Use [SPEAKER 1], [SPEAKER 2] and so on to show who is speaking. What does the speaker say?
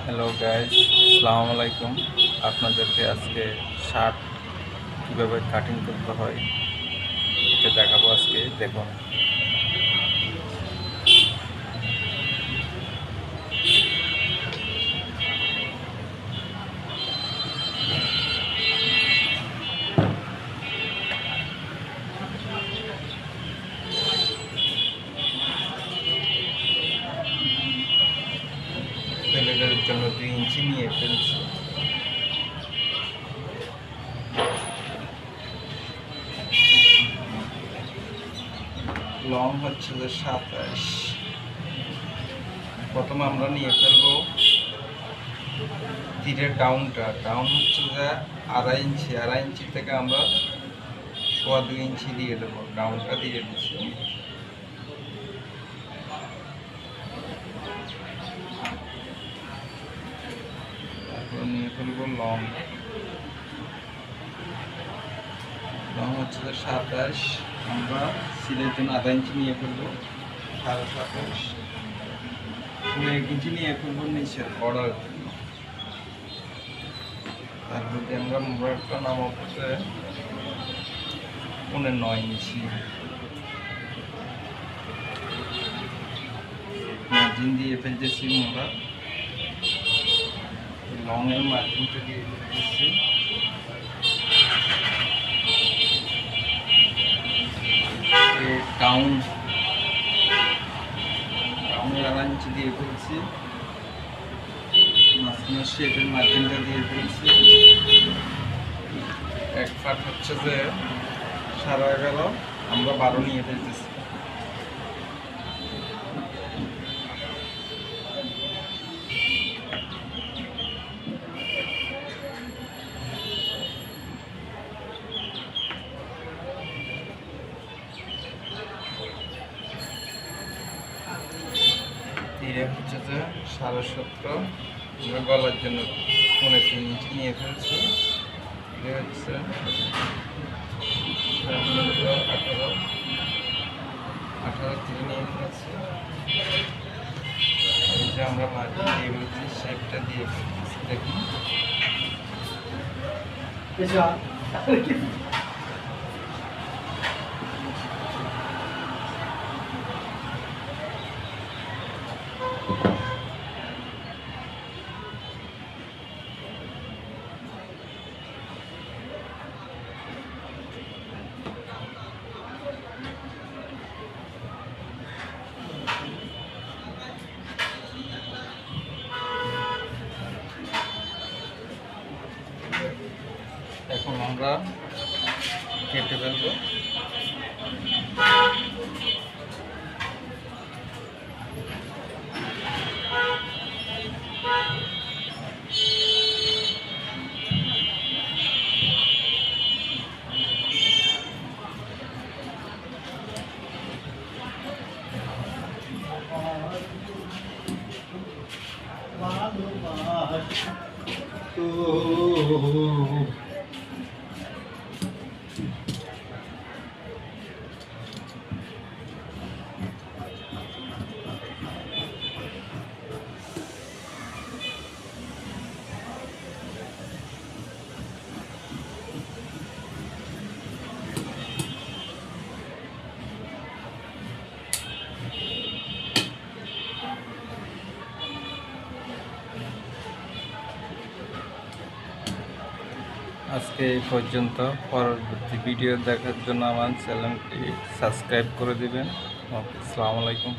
[SPEAKER 1] Hello guys, আসসালামু আলাইকুম। আপনাদেরকে আজকে শার্ট কীভাবে কাটিং করতে হয় এটা দেখাবো। আজকে দেখুন, ছেলেদের জন্য 2 ইঞ্চি নিয়ে ফেলছি। লং হচ্ছে যে 27। প্রথমে আমরা নিয়ে ফেলবো তীরের ডাউন হচ্ছে যে 2.5 ইঞ্চি। 2.5 ইঞ্চি থেকে আমরা 2.25 ইঞ্চি দিয়ে দেবো। ডাউনটা দিয়ে দিচ্ছি। তারপর নিয়ে ফেলবো লং হচ্ছে যে 27। আমরা সিলের জন্য 1/2 ইঞ্চি নিয়ে ফেলবো। 27.5 1 ইঞ্চি নিয়ে ফেলবো নিচের বর্ডার জন্য। তারপর দিয়ে আমরা মোবাইলটা নামাতে 9 ইঞ্চি মার্জিন দিয়ে ফেলতেছি। আমরা লংয়ের মার্জিনটা দিয়ে ফেলতেছি। ডাউনের 2.5 ইঞ্চি দিয়ে ফেলছি। মাঝখানে শেপের মার্জিনটা দিয়ে ফেলছি। এক পার্ট হচ্ছে যে 11.5, আমরা 12 নিয়ে ফেলতেছি। তীরে হচ্ছে যে 17.5, আমরা গলার জন্য 3.5 ইঞ্চি নিয়ে ফেলছি। তীরে হচ্ছে 18 থেকে নিয়ে ফেলছি। এই যে আমরা মার্জিন দিয়ে ফেলছি, শেপটা দিয়ে ফেলছি। দেখুন এখন আমরা কেটে ফেলবো। আজকে এই পর্যন্ত। পরবর্তী ভিডিও দেখার জন্য আমার চ্যানেলটি সাবস্ক্রাইব করে দিবেন। আসসালামু আলাইকুম।